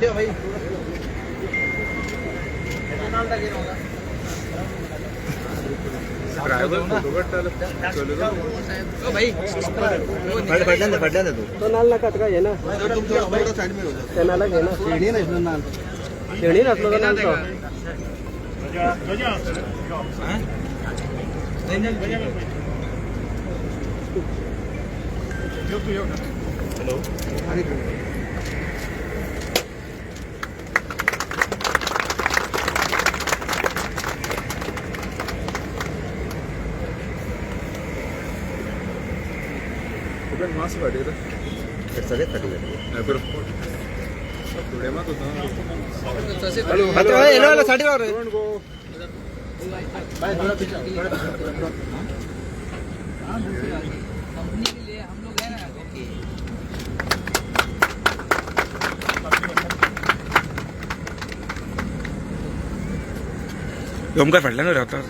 भाई driver photo काढताना पडल्या तू तो नाल नका का ये ना त्या नाला घे ना शेणी नाही नाल शेणी नसलो का नाल तो मास्क काढेल सगळे थकले पुढे मग हॅलो हॅलो साठी काय फाटल्या ना राहतात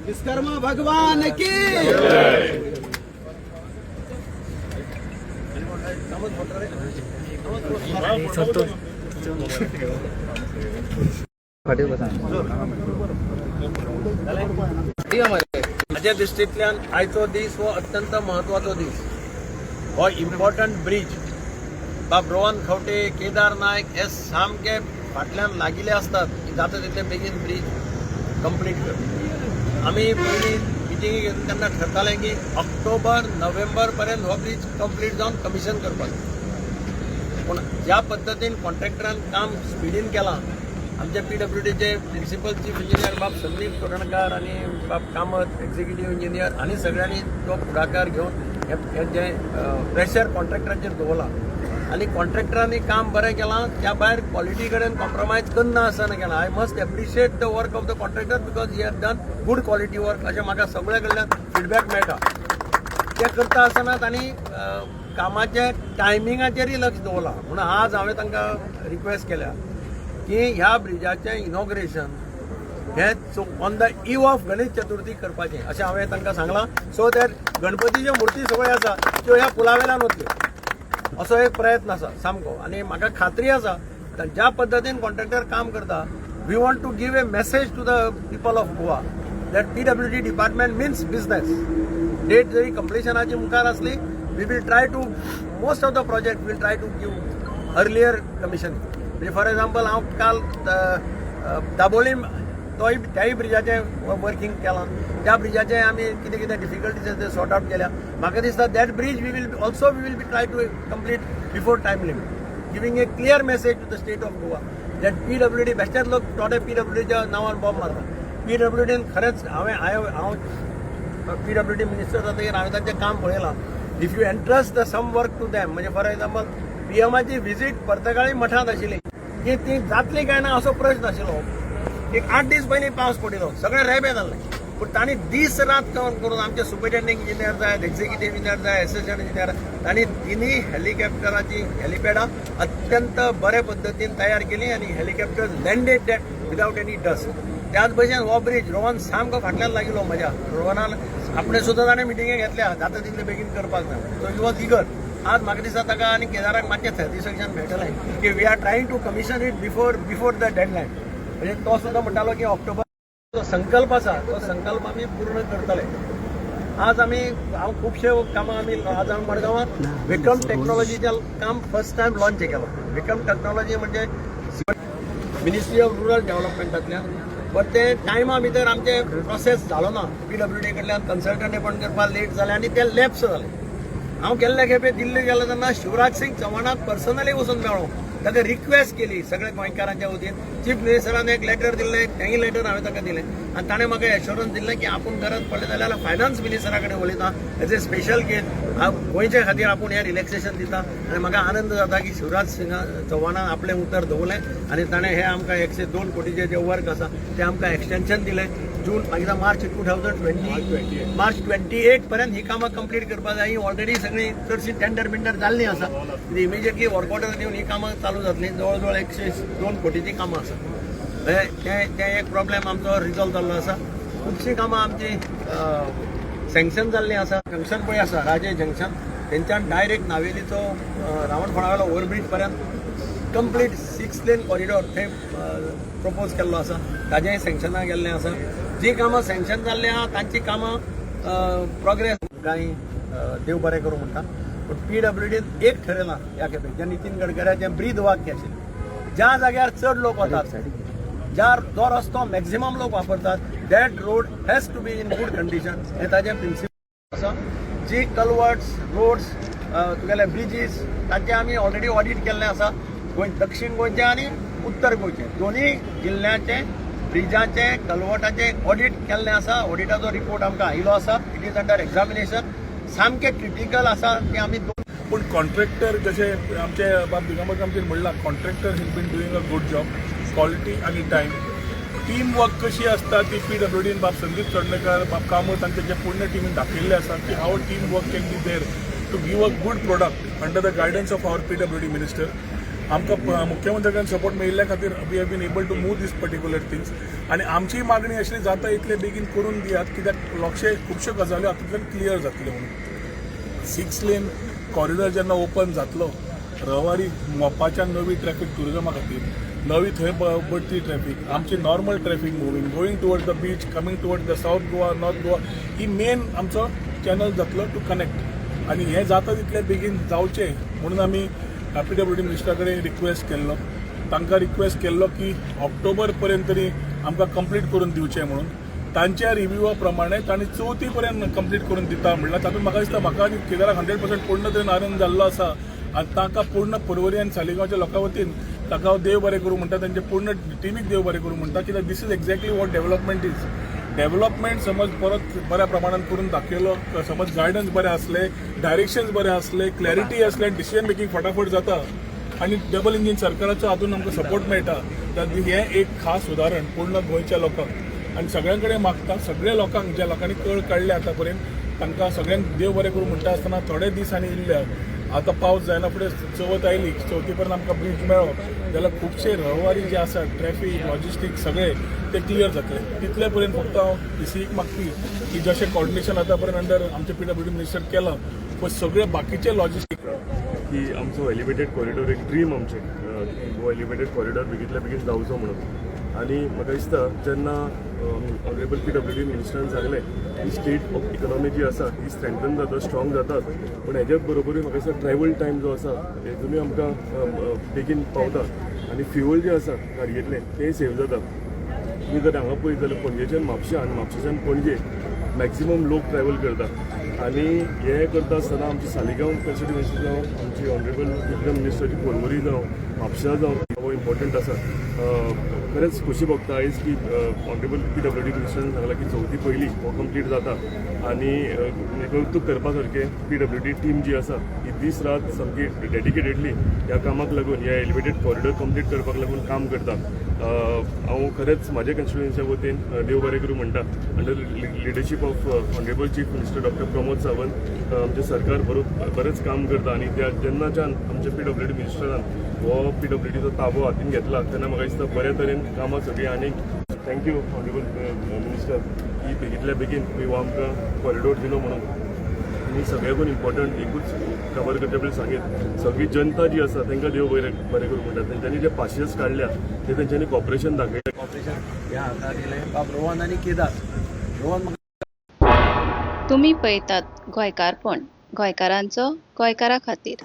विश्वकर्मा भगवान की माझ्या दृष्टींतल्यान आयचो दीस हो अत्यंत महत्वाचो दीस. हो इम्पॉर्टंट ब्रिज बाब रोहन खवटे, केदार नायक हे सामके फाटल्यान लागिले असतात की जाता तितले बेगीन ब्रिज कंप्लीट कर. आम्ही पयलीं मिटिंगी घेतली तेन्ना ठरतालें की ऑक्टोबर नोव्हेंबर पर्यंत हो ब्रिज कंप्लीट जावन कमिशन करपाक. पूण ज्या पद्दतीन कॉन्ट्रॅक्टरान काम स्पिडीन केलां, आमचे PWDचे प्रिन्सिपल चीफ इंजिनियर बाब संदीप तोरणकार आणि बाब कामत एक्झिक्युटिव्ह इंजिनियर आणि सगळ्यांनी तो पुढाकार घेवन हे जे प्रेशर कॉन्ट्रॅक्टराचेर दवरला आणि कॉन्ट्रॅक्टरांनी काम बरें केलां. त्या भायर क्वॉलिटी कडेन कॉम्प्रोमायज करना आसतना केलां. I must appreciate the work of the contractor because he have done good quality work अशें म्हाका सगळे कडल्यान फिडबॅक मेळटा. ते करता आसतना तांणी कामाच्या टायमिंगाचेरय लक्ष दवरलां. म्हणून आज हांवें तांकां रिक्वेस्ट केल्या की ह्या ब्रिजाचें इनॉग्रेशन हे on the eve of Ganesh Chaturthi करपाचें अशें हांवें तांकां सांगलां. सो दॅट गणपतीच्यो मुर्ती सगळ्यो आसा त्यो ह्या पुलावेल्यान वतल्यो असो एक प्रयत्न आसा सामको. आनी म्हाका खात्री आसा ज्या पद्दतीन कॉन्ट्रॅक्टर काम करता, we want to give a message to the people of Goa that PWD department means business. Date जरी कंप्लिशनाची मुखार असली, we will try to most of the project will try to give earlier commission. म्हणजे for example हांव काल दाबोळी त्याय ब्रिजाचें working केलां. त्या ब्रिजाचें आमी कितें कितें डिफिकल्टीज ते सॉर्ट आउट केल्या. म्हाका दिसता that bridge we will be try to complete before time limit, giving a clear message to the state of Goa that PWD बेश्टेच लोक थोडे PWDच्या नांवान बॉम्ब मारता. PWDन खरेंच हांव PWD मिनिस्टर जातकीर हांवें तांचें काम पळयलां. If you entrust the some work to them, म्हणजे फॉर एक्झाम्पल PMची व्हिजीट पर्तगाळी मठांत आशिल्ली की ती जातली काय ना असो प्रश्न आशिल्लो. एक 8 दीस पयलीं पावस पडिल्लो, सगळे रेबे जाल्ले. पूण तांणी दीस रात काम करून आमचे सुपरिटेंडिंग इंजिनियर जाय, एक्झिक्युटिव्ह इंजिनियर जाय, असिस्टंट इंजिनियर, तांणी तिनूय हेलिकॉप्टराची हेलिपॅडां अत्यंत बरे पद्दतीन तयार केली आणि helicopter landed that without any dust. त्याच भशेन हो ब्रिज रोहन सामको फाटल्यान लागिल्लो म्हज्या. रोहनान आपणे सुद्दां ताणें मिटिंगे घेतल्या जाता तितले बेगीन करपाक जाय. So he was eager. आज म्हाका दिसता ताका आनी केदाराक मातशें सॅटिस्फॅक्शन मेळटलें की we are trying to commission it before the deadline. म्हणजे तो सुद्धा म्हणटालो की ऑक्टोबर जो संकल्प आसा तो संकल्प आमी पूर्ण करतले. आज आमी हांव खुबशे कामां आमी आज हांव मडगांवांत विक्रम टेक्नॉलॉजीचें काम फर्स्ट टायम लॉन्च केलां. विक्रम टेक्नॉलॉजी म्हणजे मिनिस्ट्री ऑफ रुरल डेव्हलपमेंटांतल्यान बट ते टायमा भितर आमचे प्रोसेस जालो ना. PWD कडल्यान कन्सल्टंट अपॉइंट करपाक लेट जालें आनी ते लॅप्स जालें. हांव गेल्ले खेपे दिल्ली गेलो तेन्ना शिवराज सिंग चव्हाणाक पर्सनली वचून मेळ्ळो, ताका रिक्वेस्ट केली सगळ्या गोंयकारांच्या वतीन. चीफ मिनिस्टरान एक लेटर दिल्लें, तेंय लेटर हांवें ताका दिलें आनी ताणें म्हाका एश्युरन्स दिल्लें की आपूण गरज पडलें जाल्यार फायनान्स मिनिस्टरा कडेन उलयता एज ए स्पेशल केस गोंयच्या खातीर आपूण हें रिलॅक्सेशन दिता. आनी म्हाका आनंद जाता की शिवराज सिंग चव्हाणान आपलें उतर दवरलें आनी ताणें हें आमकां 102 कोटीचें जें वर्क आसा तें आमकां एक्सटेन्शन दिलें. जून मागीर मार्च 2020 मार्च 28 पर्यंत ही कामां कंप्लीट करपाक जाय. ऑलरेडी सगळी चडशी टेंडर बिंडर जाल्लीं आसा. इमिजिएटली वर्क ऑर्डर दिवन ही कामां चालू जातलीं. जवळ जवळ 102 कोटीची कामां आसा. तें एक प्रॉब्लेम आमचो रिजॉल्व जाल्लो आसा. खुबशीं कामां आमची सँक्शन जाल्लीं आसा. जंक्शन पळय आसा राजे जंक्शन, तेंच्यान डायरेक्ट नावेलीचो रावणफळावेलो ओव्हरब्रीज पर्यंत कंप्लीट 6 लेन कॉरिडॉर थंय प्रपोज केल्लो आसा. ताजेंय सँक्शनाक गेल्लें आसा. जी कामां सँक्शन जाल्लीं आहा तांची कामां प्रोग्रेस कांय देव बरें करूं म्हणटा. पूण PWDन एक ठरयलां ह्या खेपे, जें नितीन गडकऱ्याचें ब्रीद वाक्य आशिल्लें, ज्या जाग्यार चड लोक वतात, जो रस्तो मॅक्झिमम लोक वापरतात, that road has to be in good condition. हें ताजें प्रिंसिपल आसा. जी कल्वर्ट्स, रोड्स, तुगेले ब्रिजीस तांचे आमी ऑलरेडी ऑडिट केल्लें आसा. दक्षिण गोंयचे आनी उत्तर गोंयचे दोनूय जिल्ल्याचे ब्रिजाचे कल्वर्टाचे ऑडिट केल्लें आसा. ऑडिटाचो रिपोर्ट आमकां आयिल्लो आसा. It is under examination. सामकें क्रिटिकल आसा की आमी पूण कॉन्ट्रॅक्टर जशें आमचे बाब दिगंबर आमचे म्हणलां, contractor has been doing a good job, quality आनी टायम. टीम वर्क कशी आसता ती PWDन बाब संदीप चोडणेकर बाब कामत तांचे जे पूर्ण टिमीन दाखयल्लें आसा की how team work can be there to give a good product under the guidance of our PWD minister. आमकां मुख्यमंत्र्यान सपोर्ट मेळिल्ल्या खातीर we have been able to move these particular things. आनी आमची मागणी आशिल्ली जाता इतले बेगीन करून दियात, कित्याक खुबश्यो गजाली हातूंतल्यान क्लियर जातल्यो म्हणून. 6 लेन कॉरिडॉर जेन्ना ओपन जातलो, रविवारी मोपाच्या नवी ट्रॅफिक टुरिजमा खातीर, नवी थंय बडटी ट्रॅफिक, आमची normal traffic moving going toward the beach, coming toward the south Goa, north Goa, he main आमचो चॅनल जातलो टू कनेक्ट. आनी हें जाता तितले बेगीन जावचें म्हणून आमी PWD मिनिस्टरा कडेन रिक्वेस्ट केल्लो. तांकां रिक्वेस्ट केल्लो की ऑक्टोबर पर्यंत तरी आमकां कंप्लीट करून दिवचें म्हणून. तांच्या रिव्ह्यूआ प्रमाणे तांणी 34 पर्यंत कंप्लीट करून दिता म्हणल्यार तातूंत म्हाका दिसता म्हाका केदाराक 100% पूर्ण तरेन आनंद जाल्लो आसा. आनी तांकां पूर्ण पर्वरी आनी सालिगांवच्या लोकां वतीन ताका देव बरें करूं म्हणटा, तांचे पूर्ण टिमीक देव बरें करूं म्हणटा. कित्याक this is exactly what development is. Development समज परत बऱ्या प्रमाणात करून दाखयलो, समज गायडन्स बरें आसले, डायरेक्शन्स बरें आसले, क्लॅरिटी आसले, डिसिजन मेकींग फटाफट जाता आनी डबल इंजीन सरकाराचो हातूंत आमकां सपोर्ट मेळटा. तर हें एक खास उदाहरण पूर्ण गोंयच्या लोकांक आनी सगळ्यां कडेन मागता. सगळ्या लोकांक ज्या लोकांनी कळ काडले आतां पर्यंत तांकां सगळ्यांक देव बरें करूं म्हणटा आसतना थोडे दीस आनी इल्ल्या. आतां पावस जायना फुडें चवथ आयली, चवथी पर्यंत आमकां ब्रीज मेळ्ळो जाल्यार खुबशे रविवारी जे आसा ट्रॅफीक लॉजिस्टीक सगळे ते क्लियर जातले. तितले पर्यंत फक्त हांव PCक मागती की जशें कॉर्डिनेशन आतां पर्यंत अंडर आमचे PWD मिनिस्टर केलां, पण सगळे बाकीचे लॉजिस्टीक की आमचो एलिवेटेड कॉरिडॉर एक ड्रीम आमचें की हो एलिवेटेड कॉरिडॉर बेगींतल्या बेगीन जावचो म्हणून. आनी म्हाका दिसता जेन्ना ऑनरेबल PWD मिनिस्टरान सांगलें की स्टेट ऑफ इकॉनॉमी जी आसा ही स्ट्रेंथन जाता, स्ट्रॉंग जातात, पूण हेज्या बरोबरूच म्हाका दिसता ट्रॅवल टायम जो आसा हेतूनय आमकां बेगीन पावता आनी फ्युअल जें आसा गाडयेंतलें तेंय सेव जाता. तुमी जर हांगा पळयत जाल्यार पणजेच्यान म्हापशा आनी म्हापशेच्यान पणजे मॅक्झिमम लोक ट्रॅवल करतात. आनी हें करता आसतना आमची सालिगांव कन्स्टिट्युएन्सी जावं, आमची ऑनरेबल विक्रम मिनिस्टरची पर्वरी जावं, म्हापशा जावं, हो इम्पॉर्टंट आसा. खरेंच खोशी भोगता आयज की ऑनरेबल PWD मिनिस्टरान सांगलां की चवथी पयलीं हो कंप्लीट जाता. आनी कौतूक करपा सारकें PWD टीम जी आसा ही दीस रात सामकी डेडिकेटेडली ह्या कामाक लागून, ह्या एलिवेटेड कॉरिडॉर कंप्लीट करपाक लागून काम करता. हांव खरेंच म्हाज्या कन्स्टिट्युएन्सीच्या वतीन देव बरें करूं म्हणटा. Under leadership of honourable chief minister doctor Pramod Sawant आमचें सरकार बरेंच काम करता. आनी त्या जेन्नाच्यान आमच्या PWD मिनिस्टरान हो PWDचो ताबो हातीन घेतला तेन्ना म्हाका दिसता बऱ्या तरेन कामां सगळीं. आनी थँक्यू ऑनरेबल मिनिस्टर की बेगींतल्या बेगीन तुमी हो आमकां कॉरिडॉर दिलो म्हणून. आनी सगळ्याकून इम्पॉर्टंट एकूच खबर करचे पयलीं सांगीत, सगळी जनता जी आसा तांकां देव बरें करूं म्हणटा. तेंच्यांनी जे पासियस काडल्या ते तेंच्यांनी कॉपरेशन दाखयलें. कॉर्पोरेशन ह्या हाताक दिलें बाब रोहन आनी केदार. रोहन तुम्ही पळयतात गोंयकारपण, गोंयकारांचो गोंयकारा खातीर.